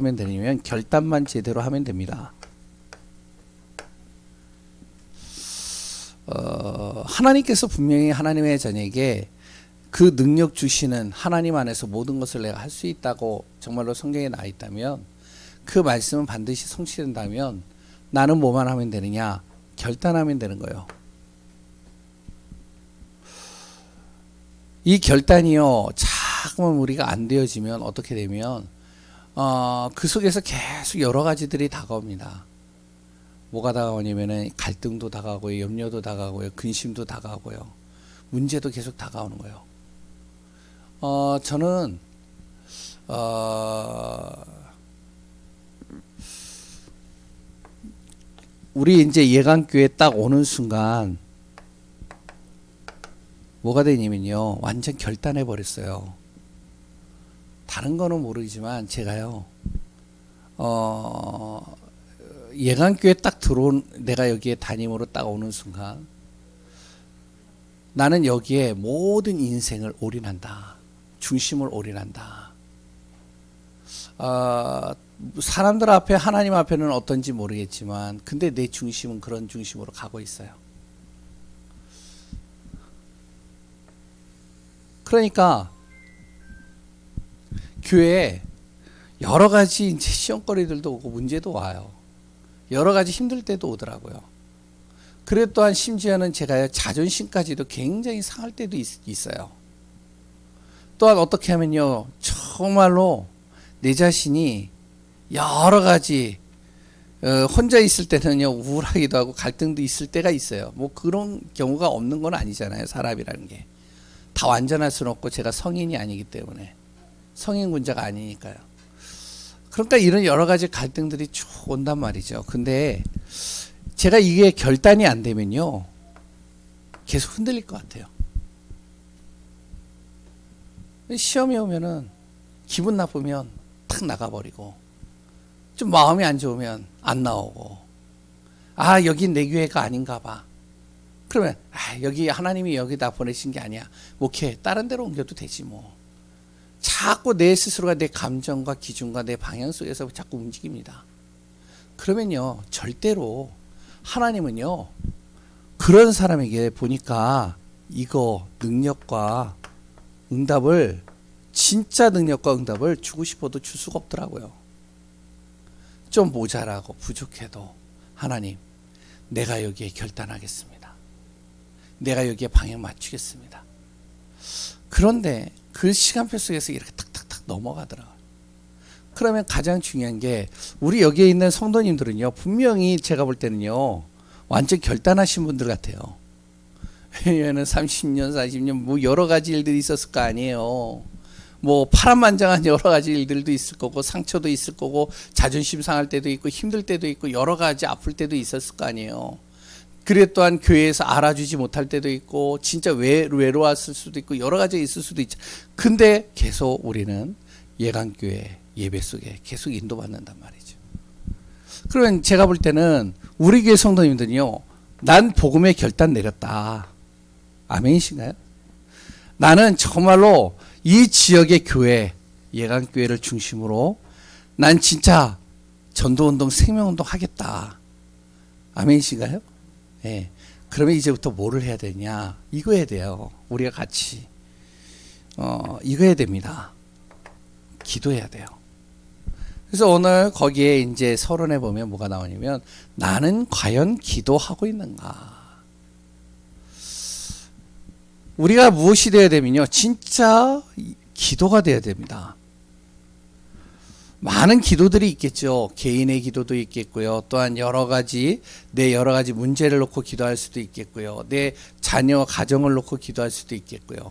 하면 되냐면 결단만 제대로 하면 됩니다. 하나님께서 분명히 하나님의 자녀에게 그 능력 주시는 하나님 안에서 모든 것을 내가 할 수 있다고 정말로 성경에 나와 있다면 그 말씀은 반드시 성취된다면 나는 뭐만 하면 되느냐? 결단하면 되는 거예요. 이 결단이요, 자꾸만 우리가 안 되어지면 어떻게 되면 그 속에서 계속 여러 가지들이 다가옵니다. 뭐가 다가오냐면은 갈등도 다가오고요, 염려도 다가오고요, 근심도 다가오고요, 문제도 계속 다가오는 거예요. 저는 우리 이제 예강교회 딱 오는 순간 뭐가 되냐면요, 완전 결단해 버렸어요. 다른 거는 모르지만 제가요, 예강교회 딱 들어온, 내가 여기에 담임으로 딱 오는 순간 나는 여기에 모든 인생을 올인한다. 중심을 올인한다. 사람들 앞에, 하나님 앞에는 어떤지 모르겠지만 근데 내 중심은 그런 중심으로 가고 있어요. 그러니까 교회에 여러 가지 이제 시험거리들도 오고 문제도 와요. 여러 가지 힘들 때도 오더라고요. 그래 또한 심지어는 제가 자존심까지도 굉장히 상할 때도 있어요. 또한 어떻게 하면요, 정말로 내 자신이 여러 가지 혼자 있을 때는요 우울하기도 하고 갈등도 있을 때가 있어요. 뭐 그런 경우가 없는 건 아니잖아요. 사람이라는 게 다 완전할 수는 없고 제가 성인이 아니기 때문에, 성인군자가 아니니까요. 그러니까 이런 여러 가지 갈등들이 쭉 온단 말이죠. 근데 제가 이게 결단이 안 되면요 계속 흔들릴 것 같아요. 시험이 오면은 기분 나쁘면 탁 나가버리고, 좀 마음이 안 좋으면 안 나오고, 아 여긴 내 교회가 아닌가 봐. 그러면 여기 하나님이 여기다 보내신 게 아니야, 오케이 다른 데로 옮겨도 되지 뭐. 자꾸 내 스스로가 내 감정과 기준과 내 방향 속에서 자꾸 움직입니다. 그러면요 절대로 하나님은요 그런 사람에게 보니까 이거 능력과 응답을, 진짜 능력과 응답을 주고 싶어도 줄 수가 없더라고요. 좀 모자라고 부족해도 하나님 내가 여기에 결단하겠습니다. 내가 여기에 방향 맞추겠습니다. 그런데 그 시간표 속에서 이렇게 탁탁탁 넘어가더라고요. 그러면 가장 중요한 게 우리 여기에 있는 성도님들은요 분명히 제가 볼 때는요 완전 결단하신 분들 같아요. 왜냐하면 30년 40년 뭐 여러 가지 일들이 있었을 거 아니에요. 뭐 파란만장한 여러 가지 일들도 있을 거고, 상처도 있을 거고, 자존심 상할 때도 있고, 힘들 때도 있고, 여러 가지 아플 때도 있었을 거 아니에요. 그래 또한 교회에서 알아주지 못할 때도 있고, 진짜 외로웠을 수도 있고, 여러 가지 있을 수도 있죠. 근데 계속 우리는 예강교회 예배 속에 계속 인도받는단 말이죠. 그러면 제가 볼 때는 우리 교회 성도님들은요, 난 복음의 결단 내렸다. 아멘이신가요? 나는 정말로 이 지역의 교회, 예강교회를 중심으로 난 진짜 전도운동, 생명운동 하겠다. 아멘이신가요? 네. 그러면 이제부터 뭐를 해야 되냐? 이거 해야 돼요. 우리가 같이 이거 해야 됩니다. 기도해야 돼요. 그래서 오늘 거기에 이제 서론에 보면 뭐가 나오냐면 나는 과연 기도하고 있는가? 우리가 무엇이 되어야 되면요 진짜 기도가 되어야 됩니다. 많은 기도들이 있겠죠. 개인의 기도도 있겠고요. 또한 여러 가지 문제를 놓고 기도할 수도 있겠고요. 내 자녀 가정을 놓고 기도할 수도 있겠고요.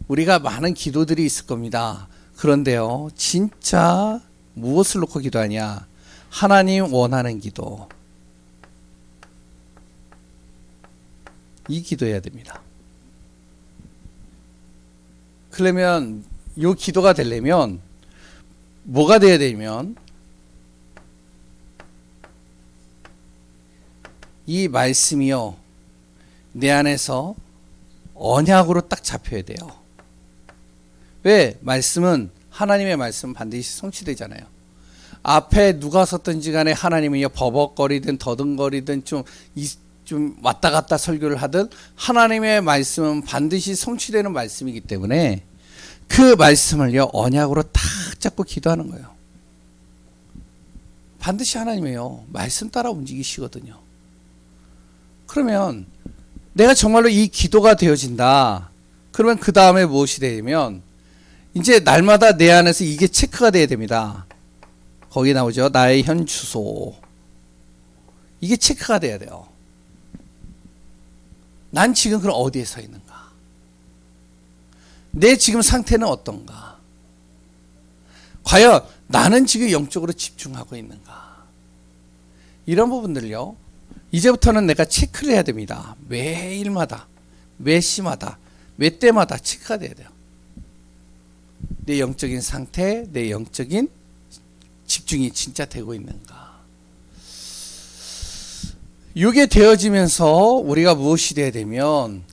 우리가 많은 기도들이 있을 겁니다. 그런데요 진짜 무엇을 놓고 기도하냐? 하나님 원하는 기도, 이 기도해야 됩니다. 그러면 이 기도가 되려면 뭐가 돼야 되면 이 말씀이요 내 안에서 언약으로 딱 잡혀야 돼요. 왜? 말씀은, 하나님의 말씀은 반드시 성취되잖아요. 앞에 누가 섰든지 간에 하나님은요, 버벅거리든 더듬거리든 좀 왔다 갔다 설교를 하든 하나님의 말씀은 반드시 성취되는 말씀이기 때문에 그 말씀을요, 언약으로 탁 잡고 기도하는 거예요. 반드시 하나님이요, 말씀 따라 움직이시거든요. 그러면 내가 정말로 이 기도가 되어진다. 그러면 그 다음에 무엇이 되냐면 이제 날마다 내 안에서 이게 체크가 돼야 됩니다. 거기 나오죠. 나의 현 주소. 이게 체크가 돼야 돼요. 난 지금 그럼 어디에 서 있는가? 내 지금 상태는 어떤가? 과연 나는 지금 영적으로 집중하고 있는가? 이런 부분들요, 이제부터는 내가 체크를 해야 됩니다. 매일마다, 매 시마다, 매 때마다 체크가 돼야 돼요. 내 영적인 상태, 내 영적인 집중이 진짜 되고 있는가? 이게 되어지면서 우리가 무엇이 돼야 되면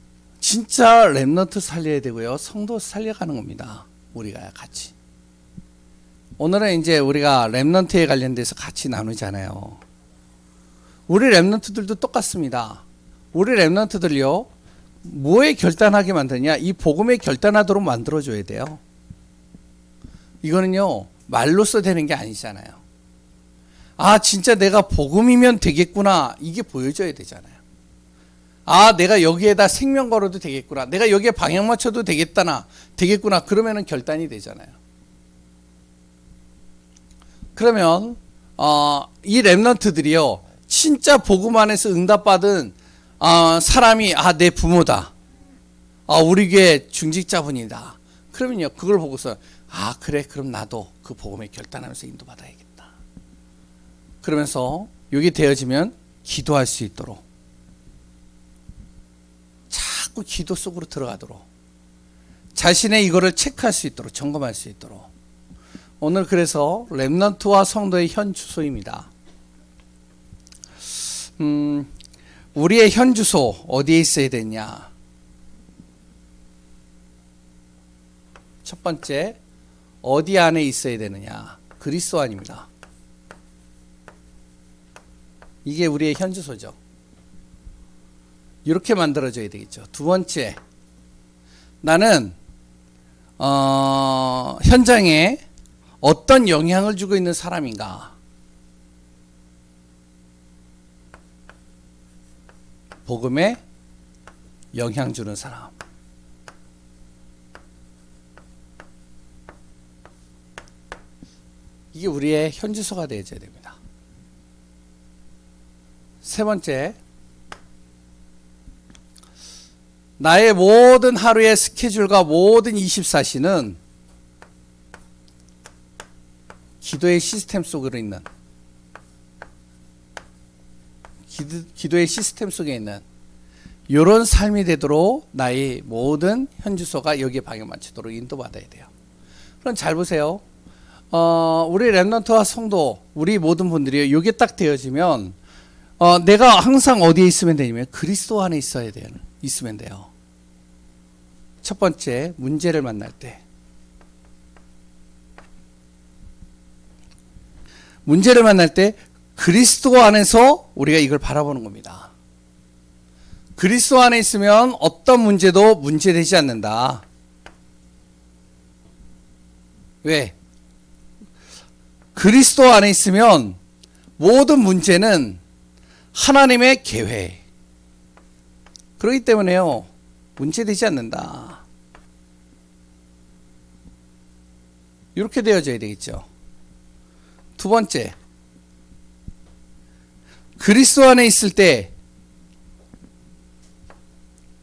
진짜 렘넌트 살려야 되고요, 성도 살려가는 겁니다. 우리가 같이. 오늘은 이제 우리가 렘넌트에 관련돼서 같이 나누잖아요. 우리 렘넌트들도 똑같습니다. 우리 렘넌트들요, 뭐에 결단하게 만드냐? 이 복음에 결단하도록 만들어줘야 돼요. 이거는요, 말로써 되는 게 아니잖아요. 아, 진짜 내가 복음이면 되겠구나, 이게 보여줘야 되잖아요. 아, 내가 여기에다 생명 걸어도 되겠구나, 내가 여기에 방향 맞춰도 되겠구나, 그러면은 결단이 되잖아요. 그러면 이 렘넌트들이요, 진짜 복음 안에서 응답받은 사람이 내 부모다, 우리 교회 중직자분이다, 그러면요, 그걸 보고서 그래, 그럼 나도 그 복음에 결단하면서 인도받아야겠다. 그러면서 이게 되어지면 기도할 수 있도록, 자꾸 기도 속으로 들어가도록, 자신의 이거를 체크할 수 있도록, 점검할 수 있도록. 오늘 그래서 렘넌트와 성도의 현 주소입니다. 우리의 현 주소 어디에 있어야 되냐? 첫 번째, 어디 안에 있어야 되느냐? 그리스도 안입니다. 이게 우리의 현 주소죠. 이렇게 만들어져야 되겠죠. 두 번째, 나는 현장에 어떤 영향을 주고 있는 사람인가? 복음에 영향 주는 사람. 이게 우리의 현 주소가 되어야 됩니다. 세 번째, 나의 모든 하루의 스케줄과 모든 24시는 기도의 시스템 속으로 있는, 기도의 시스템 속에 있는 이런 삶이 되도록 나의 모든 현주소가 여기에 방향 맞추도록 인도받아야 돼요. 그럼 잘 보세요. 우리 렘넌트와 성도, 우리 모든 분들이 이게 딱 되어지면 내가 항상 어디에 있으면 되냐면 그리스도 안에 있으면 돼요. 첫 번째, 문제를 만날 때, 그리스도 안에서 우리가 이걸 바라보는 겁니다. 그리스도 안에 있으면 어떤 문제도 문제되지 않는다. 왜? 그리스도 안에 있으면 모든 문제는 하나님의 계획, 그렇기 때문에요, 문제되지 않는다. 이렇게 되어져야 되겠죠. 두 번째, 그리스도 안에 있을 때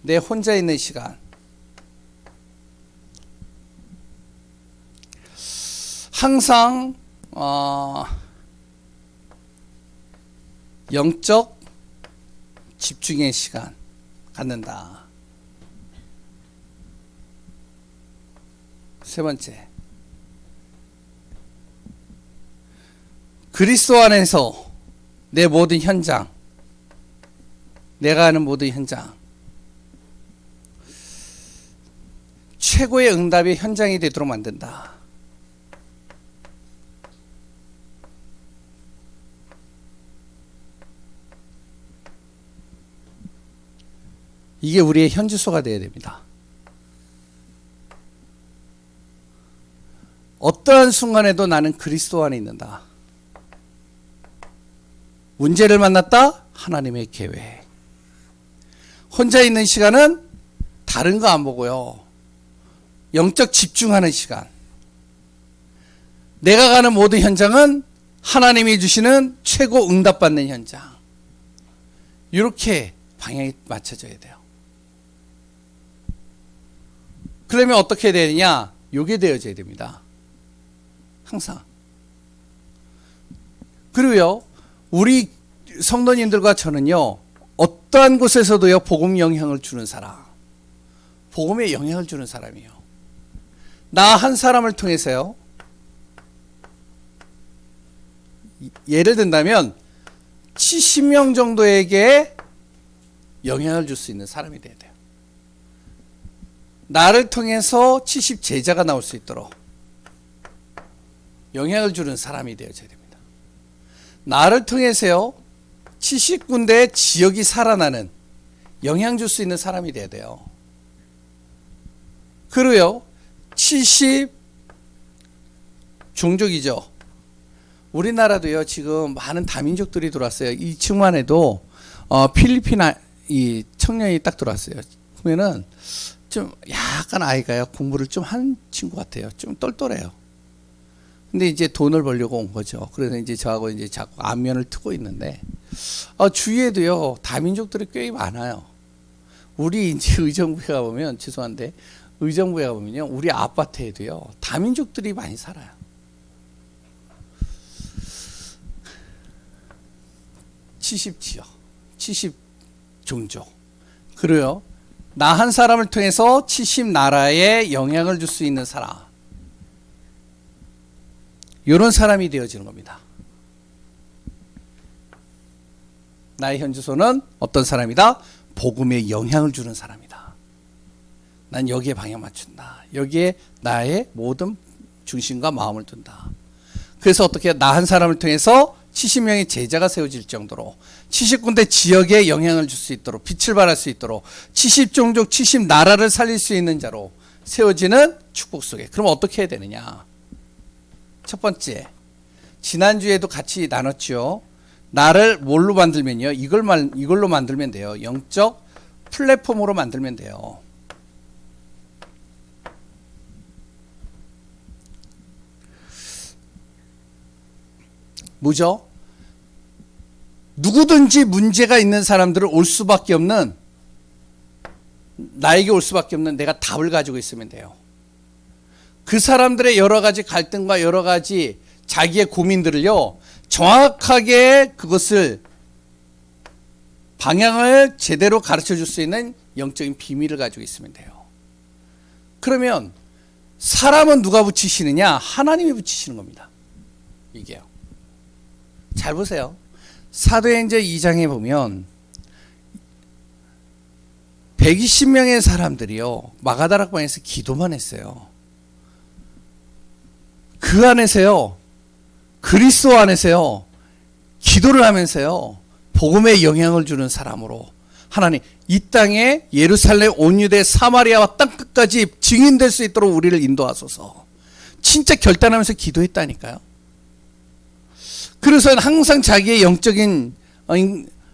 내 혼자 있는 시간, 항상 영적 집중의 시간 갖는다. 세 번째, 그리스도 안에서 내 모든 현장, 내가 하는 모든 현장, 최고의 응답의 현장이 되도록 만든다. 이게 우리의 현주소가 되어야 됩니다. 어떠한 순간에도 나는 그리스도 안에 있는다. 문제를 만났다? 하나님의 계획. 혼자 있는 시간은 다른 거 안 보고요. 영적 집중하는 시간. 내가 가는 모든 현장은 하나님이 주시는 최고 응답받는 현장. 이렇게 방향이 맞춰져야 돼요. 그러면 어떻게 되느냐? 요게 되어져야 됩니다. 항상. 그리고요, 우리 성도님들과 저는요, 어떠한 곳에서도요, 복음 영향을 주는 사람. 복음에 영향을 주는 사람이에요. 나 한 사람을 통해서요, 예를 든다면 70명 정도에게 영향을 줄 수 있는 사람이 돼야 돼요. 나를 통해서 70 제자가 나올 수 있도록 영향을 주는 사람이 되어져야 됩니다. 나를 통해서요, 70군데의 지역이 살아나는 영향 줄 수 있는 사람이 돼야 돼요. 그리고요, 70 종족이죠. 우리나라도요, 지금 많은 다민족들이 들어왔어요. 이 층만 해도 필리핀 이 청년이 딱 들어왔어요. 보면은 좀 약간 아이가요, 공부를 좀 한 친구 같아요. 좀 똘똘해요. 근데 이제 돈을 벌려고 온 거죠. 그래서 이제 저하고 이제 자꾸 안면을 트고 있는데, 주위에도요, 다민족들이 꽤 많아요. 우리 이제 의정부에 가보면, 죄송한데, 의정부에 가보면요, 우리 아파트에도요, 다민족들이 많이 살아요. 70지역, 70 종족. 그래요. 나 한 사람을 통해서 70 나라에 영향을 줄 수 있는 사람. 이런 사람이 되어지는 겁니다. 나의 현주소는 어떤 사람이다? 복음에 영향을 주는 사람이다. 난 여기에 방향 맞춘다. 여기에 나의 모든 중심과 마음을 둔다. 그래서 어떻게 나 한 사람을 통해서 70명의 제자가 세워질 정도로 70군데 지역에 영향을 줄 수 있도록, 빛을 발할 수 있도록 70종족 70나라를 살릴 수 있는 자로 세워지는 축복 속에. 그럼 어떻게 해야 되느냐? 첫 번째, 지난주에도 같이 나눴죠. 나를 뭘로 만들면요? 이걸로 만들면 돼요. 영적 플랫폼으로 만들면 돼요. 뭐죠? 누구든지 문제가 있는 사람들은 올 수밖에 없는, 나에게 올 수밖에 없는 내가 답을 가지고 있으면 돼요. 그 사람들의 여러 가지 갈등과 여러 가지 자기의 고민들을요, 정확하게 그것을 방향을 제대로 가르쳐 줄 수 있는 영적인 비밀을 가지고 있으면 돼요. 그러면 사람은 누가 붙이시느냐? 하나님이 붙이시는 겁니다. 이게요. 잘 보세요. 사도행전 2장에 보면 120명의 사람들이요, 마가다락방에서 기도만 했어요. 그 안에서요, 그리스도 안에서요, 기도를 하면서요, 복음에 영향을 주는 사람으로 하나님, 이 땅에 예루살렘, 온 유대, 사마리아와 땅끝까지 증인될 수 있도록 우리를 인도하소서. 진짜 결단하면서 기도했다니까요. 그래서 항상 자기의 영적인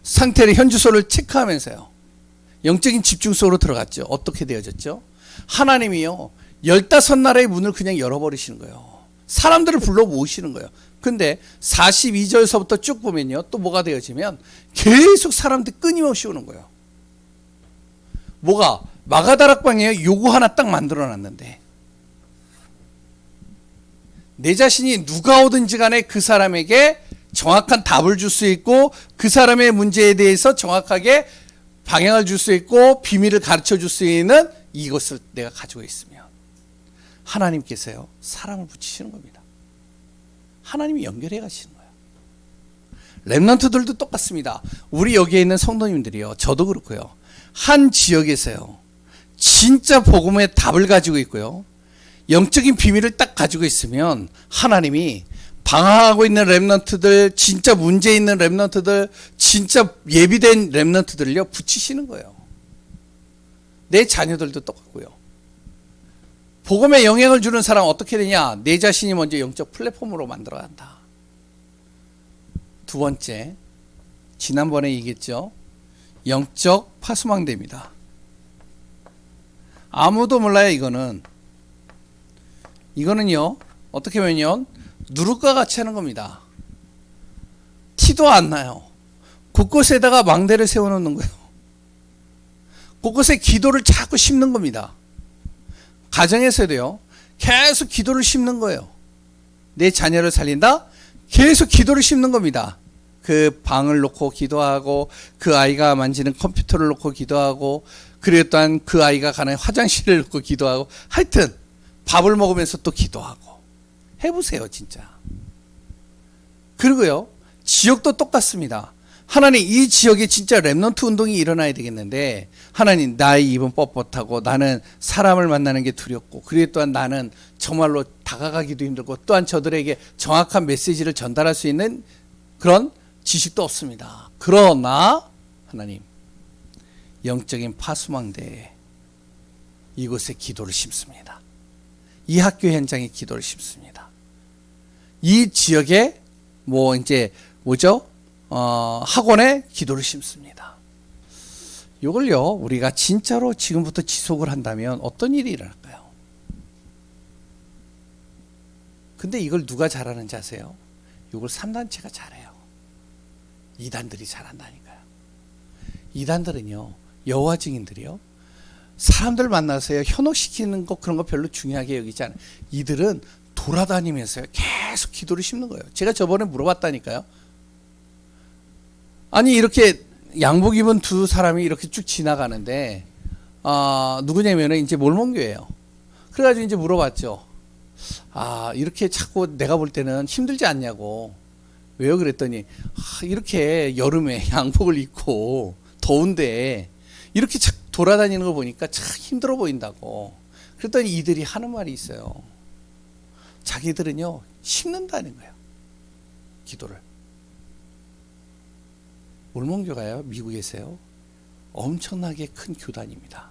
상태를, 현주소를 체크하면서요, 영적인 집중소로 들어갔죠. 어떻게 되어졌죠? 하나님이요, 15나라의 문을 그냥 열어버리시는 거예요. 사람들을 불러 모으시는 거예요. 근데 42절서부터 쭉 보면요, 또 뭐가 되어지면 계속 사람들이 끊임없이 오는 거예요. 뭐가? 마가다락방에 요거 하나 딱 만들어 놨는데, 내 자신이 누가 오든지 간에 그 사람에게 정확한 답을 줄 수 있고, 그 사람의 문제에 대해서 정확하게 방향을 줄 수 있고, 비밀을 가르쳐 줄 수 있는 이것을 내가 가지고 있으면 하나님께서요, 사람을 붙이시는 겁니다. 하나님이 연결해 가시는 거예요. 렘넌트들도 똑같습니다. 우리 여기에 있는 성도님들이요, 저도 그렇고요, 한 지역에서요, 진짜 복음의 답을 가지고 있고요, 영적인 비밀을 딱 가지고 있으면 하나님이 방황하고 있는 렘넌트들, 진짜 문제 있는 렘넌트들, 진짜 예비된 렘넌트들을요, 붙이시는 거예요. 내 자녀들도 똑같고요. 복음에 영향을 주는 사람 어떻게 되냐? 내 자신이 먼저 영적 플랫폼으로 만들어야 한다. 두 번째, 지난번에 얘기했죠. 영적 파수망대입니다. 아무도 몰라요. 이거는요 어떻게 보면 누룩과 같이 하는 겁니다. 티도 안 나요. 곳곳에다가 망대를 세워놓는 거예요. 곳곳에 기도를 자꾸 심는 겁니다. 가정에서도요 계속 기도를 심는 거예요. 내 자녀를 살린다? 계속 기도를 심는 겁니다. 그 방을 놓고 기도하고, 그 아이가 만지는 컴퓨터를 놓고 기도하고, 그리고 또한 그 아이가 가는 화장실을 놓고 기도하고, 하여튼 밥을 먹으면서 또 기도하고. 해보세요 진짜. 그리고요 지역도 똑같습니다. 하나님, 이 지역에 진짜 렘넌트 운동이 일어나야 되겠는데, 하나님, 나의 입은 뻣뻣하고 나는 사람을 만나는 게 두렵고, 그리고 또한 나는 정말로 다가가기도 힘들고, 또한 저들에게 정확한 메시지를 전달할 수 있는 그런 지식도 없습니다. 그러나 하나님, 영적인 파수망대에 이곳에 기도를 심습니다. 이 학교 현장에 기도를 심습니다. 이 지역에 학원에 기도를 심습니다. 이걸요 우리가 진짜로 지금부터 지속을 한다면 어떤 일이 일어날까요? 근데 이걸 누가 잘하는지 아세요? 이걸 3단체가 잘해요. 이단들이 잘한다니까요. 이단들은요 여호와 증인들이요 사람들 만나서요 현혹시키는 거 그런 거 별로 중요하게 여기지 않아요. 이들은 돌아다니면서요 계속 기도를 심는 거예요. 제가 저번에 물어봤다니까요. 아니 이렇게 양복 입은 두 사람이 이렇게 쭉 지나가는데 누구냐면은 이제 몰몬교예요. 그래가지고 이제 물어봤죠. 이렇게 자꾸 내가 볼 때는 힘들지 않냐고. 왜요? 그랬더니 이렇게 여름에 양복을 입고 더운데 이렇게 돌아다니는 걸 보니까 참 힘들어 보인다고. 그랬더니 이들이 하는 말이 있어요. 자기들은요 심는다는 거예요. 기도를. 몰몬교가요 미국에서요 엄청나게 큰 교단입니다.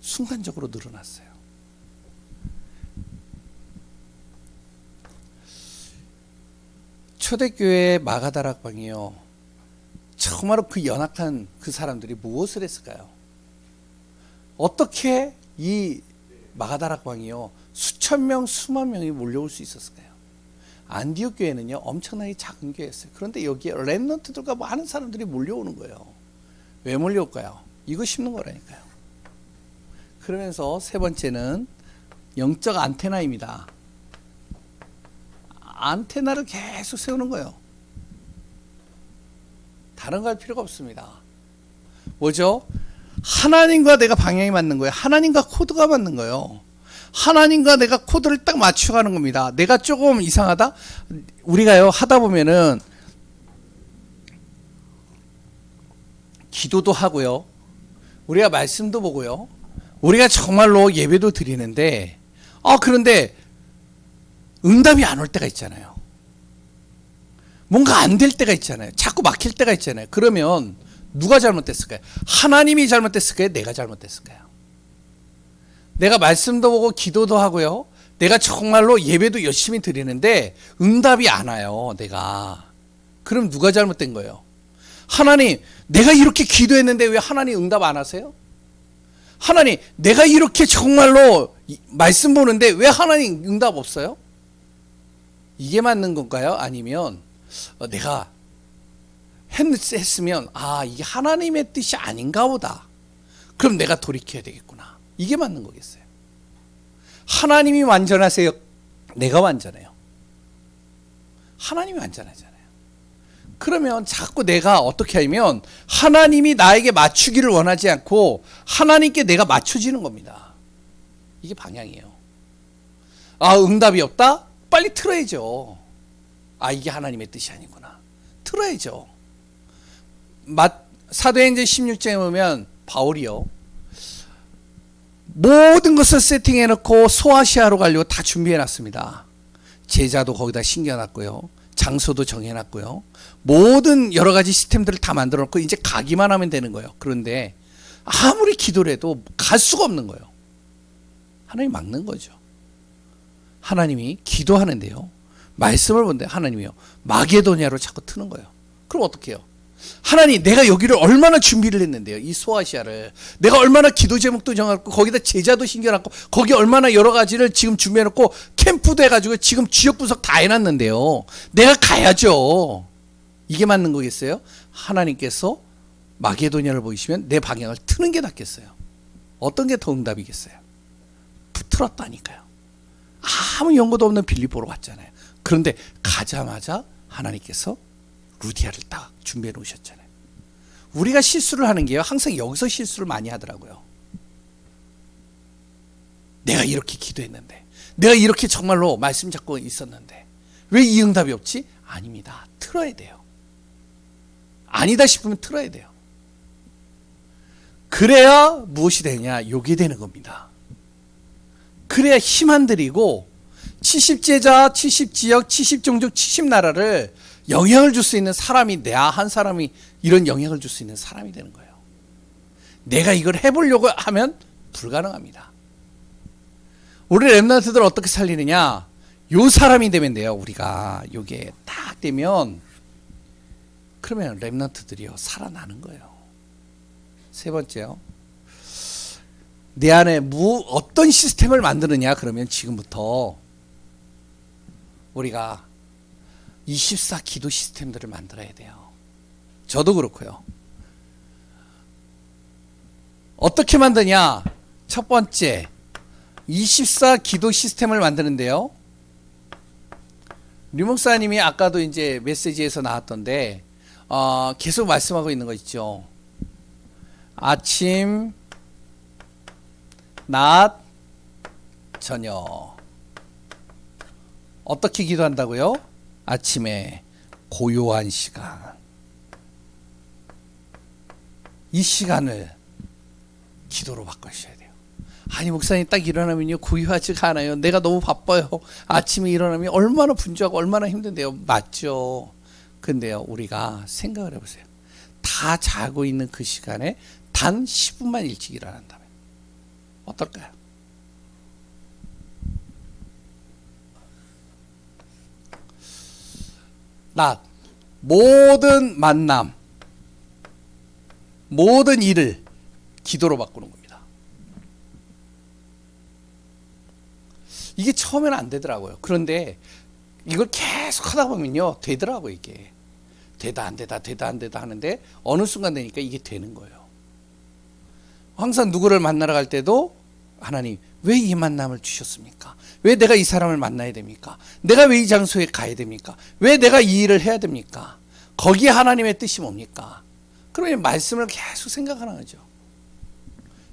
순간적으로 늘어났어요. 초대교회 마가다락방이요 정말로 그 연약한 그 사람들이 무엇을 했을까요? 어떻게 이 마가다락방이요 수천 명 수만 명이 몰려올 수 있었을까요? 안디옥 교회는요 엄청나게 작은 교회였어요. 그런데 여기에 렘넌트들과 많은 사람들이 몰려오는 거예요. 왜 몰려올까요? 이거 심는 거라니까요. 그러면서 세 번째는 영적 안테나입니다. 안테나를 계속 세우는 거예요. 다른 거 할 필요가 없습니다. 뭐죠? 하나님과 내가 방향이 맞는 거예요. 하나님과 코드가 맞는 거예요. 하나님과 내가 코드를 딱 맞춰가는 겁니다. 내가 조금 이상하다? 우리가요 하다 보면은 기도도 하고요 우리가 말씀도 보고요 우리가 정말로 예배도 드리는데 그런데 응답이 안 올 때가 있잖아요. 뭔가 안 될 때가 있잖아요. 자꾸 막힐 때가 있잖아요. 그러면 누가 잘못됐을까요? 하나님이 잘못됐을까요? 내가 잘못됐을까요? 내가 말씀도 보고 기도도 하고요 내가 정말로 예배도 열심히 드리는데 응답이 안 와요. 내가. 그럼 누가 잘못된 거예요? 하나님, 내가 이렇게 기도했는데 왜 하나님 응답 안 하세요? 하나님, 내가 이렇게 정말로 말씀 보는데 왜 하나님 응답 없어요? 이게 맞는 건가요? 아니면 내가 했으면 이게 하나님의 뜻이 아닌가 보다. 그럼 내가 돌이켜야 되겠구나. 이게 맞는 거겠어요? 하나님이 완전하세요? 내가 완전해요? 하나님이 완전하잖아요. 그러면 자꾸 내가 어떻게 하면 하나님이 나에게 맞추기를 원하지 않고 하나님께 내가 맞춰지는 겁니다. 이게 방향이에요. 응답이 없다? 빨리 틀어야죠. 이게 하나님의 뜻이 아니구나. 틀어야죠. 사도행전 16장에 보면 바울이요 모든 것을 세팅해놓고 소아시아로 가려고 다 준비해놨습니다. 제자도 거기다 신겨놨고요 장소도 정해놨고요 모든 여러 가지 시스템들을 다 만들어놓고 이제 가기만 하면 되는 거예요. 그런데 아무리 기도를 해도 갈 수가 없는 거예요. 하나님 막는 거죠. 하나님이 기도하는데요, 말씀을 본데 하나님이요, 마게도냐로 자꾸 트는 거예요. 그럼 어떻게 해요? 하나님, 내가 여기를 얼마나 준비를 했는데요, 이 소아시아를 내가 얼마나 기도 제목도 정하고 거기다 제자도 신겨놨고 거기 얼마나 여러 가지를 지금 준비해놓고 캠프도 해가지고 지금 지역 분석 다 해놨는데요, 내가 가야죠. 이게 맞는 거겠어요? 하나님께서 마게도냐를 보이시면 내 방향을 트는 게 낫겠어요? 어떤 게 더 응답이겠어요? 틀었다니까요. 아무 연고도 없는 빌립보로 갔잖아요. 그런데 가자마자 하나님께서 루디아를 딱 준비해 놓으셨잖아요. 우리가 실수를 하는 게요, 항상 여기서 실수를 많이 하더라고요. 내가 이렇게 기도했는데, 내가 이렇게 정말로 말씀 잡고 있었는데 왜 이 응답이 없지? 아닙니다. 틀어야 돼요. 아니다 싶으면 틀어야 돼요. 그래야 무엇이 되냐? 요게 되는 겁니다. 그래야 힘 안 들이고 70제자, 70지역, 70종족, 70나라를 영향을 줄 수 있는 사람이, 나 한 사람이 이런 영향을 줄 수 있는 사람이 되는 거예요. 내가 이걸 해보려고 하면 불가능합니다. 우리 렘넌트들 어떻게 살리느냐? 요 사람이 되면 돼요. 우리가 요게 딱 되면, 그러면 렘넌트들이요 살아나는 거예요. 세 번째요, 내 안에 어떤 시스템을 만드느냐? 그러면 지금부터 우리가 24 기도 시스템들을 만들어야 돼요. 저도 그렇고요. 어떻게 만드냐? 첫 번째, 24 기도 시스템을 만드는데요, 류 목사님이 아까도 이제 메시지에서 나왔던데 계속 말씀하고 있는 거 있죠. 아침, 낮, 저녁. 어떻게 기도한다고요? 아침에 고요한 시간, 이 시간을 기도로 바꾸셔야 돼요. 아니 목사님, 딱 일어나면요 고요하지가 않아요. 내가 너무 바빠요. 아침에 일어나면 얼마나 분주하고 얼마나 힘든데요. 맞죠. 근데요, 우리가 생각을 해보세요. 다 자고 있는 그 시간에 단 10분만 일찍 일어난다면 어떨까요? 낮, 모든 만남, 모든 일을 기도로 바꾸는 겁니다. 이게 처음에는 안 되더라고요. 그런데 이걸 계속 하다 보면요 되더라고요. 이게 되다 안 되다 되다 안 되다 하는데 어느 순간 되니까 이게 되는 거예요. 항상 누구를 만나러 갈 때도 하나님, 왜 이 만남을 주셨습니까? 왜 내가 이 사람을 만나야 됩니까? 내가 왜 이 장소에 가야 됩니까? 왜 내가 이 일을 해야 됩니까? 거기에 하나님의 뜻이 뭡니까? 그러면 말씀을 계속 생각하는 거죠.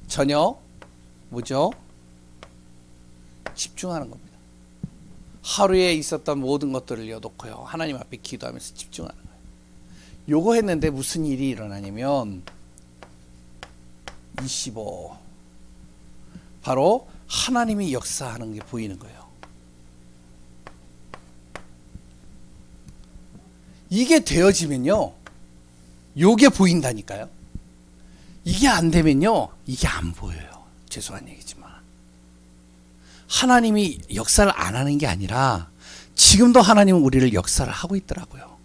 저녁 뭐죠? 집중하는 겁니다. 하루에 있었던 모든 것들을 놓고요 하나님 앞에 기도하면서 집중하는 거예요. 요거 했는데 무슨 일이 일어나냐면 25, 바로 하나님이 역사하는 게 보이는 거예요. 이게 되어지면요 요게 보인다니까요. 이게 안 되면요 이게 안 보여요. 죄송한 얘기지만 하나님이 역사를 안 하는 게 아니라 지금도 하나님은 우리를 역사를 하고 있더라고요.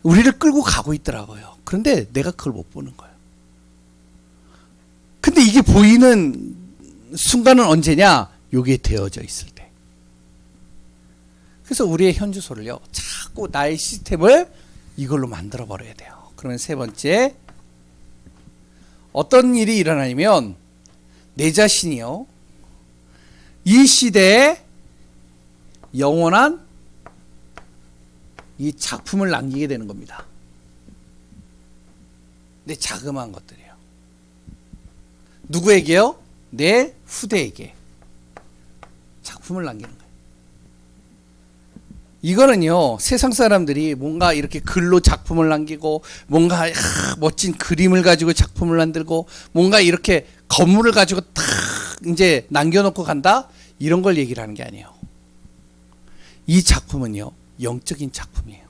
우리를 끌고 가고 있더라고요. 그런데 내가 그걸 못 보는 거예요. 근데 이게 보이는 순간은 언제냐? 요게 되어져 있을 때. 그래서 우리의 현주소를요 자꾸 나의 시스템을 이걸로 만들어 버려야 돼요. 그러면 세 번째, 어떤 일이 일어나냐면 내 자신이요 이 시대에 영원한 이 작품을 남기게 되는 겁니다. 내 자그마한 것들이요. 누구에게요? 내 후대에게 작품을 남기는 거예요. 이거는요 세상 사람들이 뭔가 이렇게 글로 작품을 남기고 뭔가 멋진 그림을 가지고 작품을 만들고 뭔가 이렇게 건물을 가지고 탁 이제 남겨놓고 간다, 이런 걸 얘기를 하는 게 아니에요. 이 작품은요 영적인 작품이에요.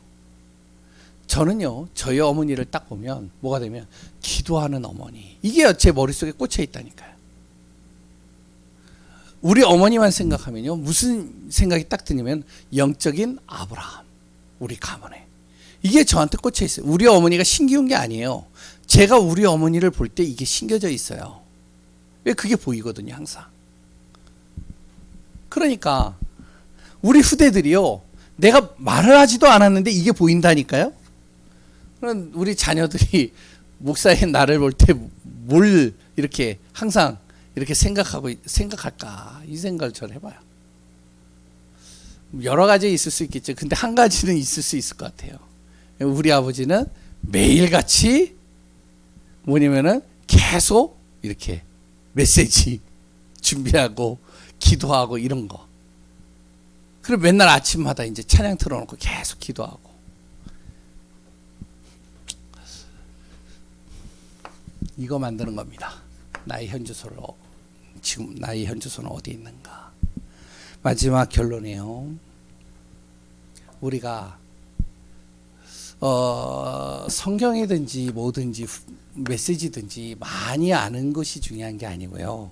저는요, 저희 어머니를 딱 보면 뭐가 되면 기도하는 어머니. 이게 제 머릿속에 꽂혀 있다니까요. 우리 어머니만 생각하면요, 무슨 생각이 딱 드냐면 영적인 아브라함, 우리 가문에. 이게 저한테 꽂혀 있어요. 우리 어머니가 신기한 게 아니에요. 제가 우리 어머니를 볼 때 이게 신겨져 있어요. 왜 그게 보이거든요, 항상. 그러니까 우리 후대들이요, 내가 말을 하지도 않았는데 이게 보인다니까요. 그럼 우리 자녀들이 목사의 나를 볼 때 뭘 이렇게 항상 이렇게 생각할까, 이 생각을 전 해봐요. 여러 가지 있을 수 있겠죠. 근데 한 가지는 있을 수 있을 것 같아요. 우리 아버지는 매일같이 뭐냐면은 계속 이렇게 메시지 준비하고 기도하고 이런 거. 그리고 맨날 아침마다 이제 찬양 틀어놓고 계속 기도하고. 이거 만드는 겁니다. 나의 현주소를, 지금 나의 현주소는 어디 있는가. 마지막 결론이에요. 우리가 성경이든지 뭐든지 메시지든지 많이 아는 것이 중요한 게 아니고요.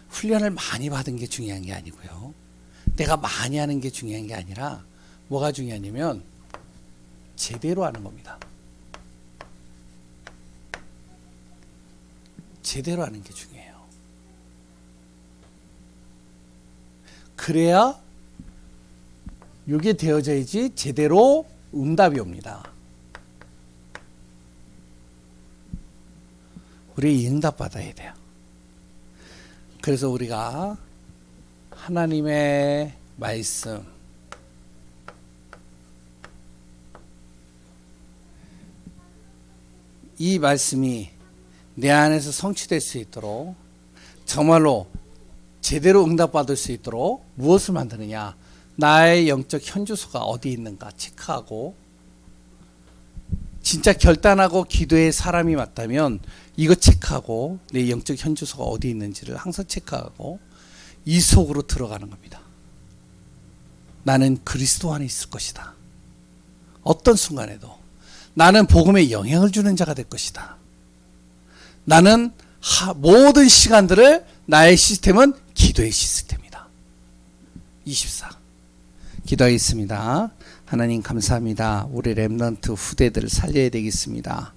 훈련을 많이 받은 게 중요한 게 아니고요. 내가 많이 하는 게 중요한 게 아니라 뭐가 중요하냐면 제대로 하는 겁니다. 제대로 하는 게 중요해요. 그래야 이게 되어져야지 제대로 응답이 옵니다. 우리 응답 받아야 돼요. 그래서 우리가 하나님의 말씀, 이 말씀이 내 안에서 성취될 수 있도록, 정말로 제대로 응답받을 수 있도록 무엇을 만드느냐, 나의 영적 현주소가 어디 있는가 체크하고, 진짜 결단하고 기도의 사람이 맞다면 이거 체크하고, 내 영적 현주소가 어디 있는지를 항상 체크하고 이 속으로 들어가는 겁니다. 나는 그리스도 안에 있을 것이다. 어떤 순간에도 나는 복음에 영향을 주는 자가 될 것이다. 나는 모든 시간들을, 나의 시스템은 기도의 시스템이다. 24. 기도하겠습니다. 하나님 감사합니다. 우리 렘넌트 후대들을 살려야 되겠습니다.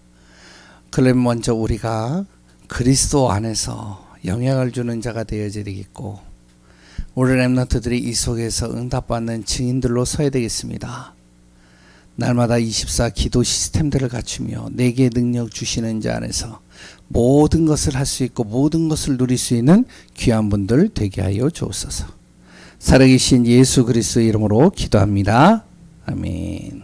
그러면 먼저 우리가 그리스도 안에서 영향을 주는 자가 되어야 되겠고, 우리 렘넌트들이 이 속에서 응답받는 증인들로 서야 되겠습니다. 날마다 24 기도 시스템들을 갖추며 내게 능력 주시는 자 안에서 모든 것을 할 수 있고 모든 것을 누릴 수 있는 귀한 분들 되게 하여 주옵소서. 살아계신 예수 그리스도의 이름으로 기도합니다. 아멘.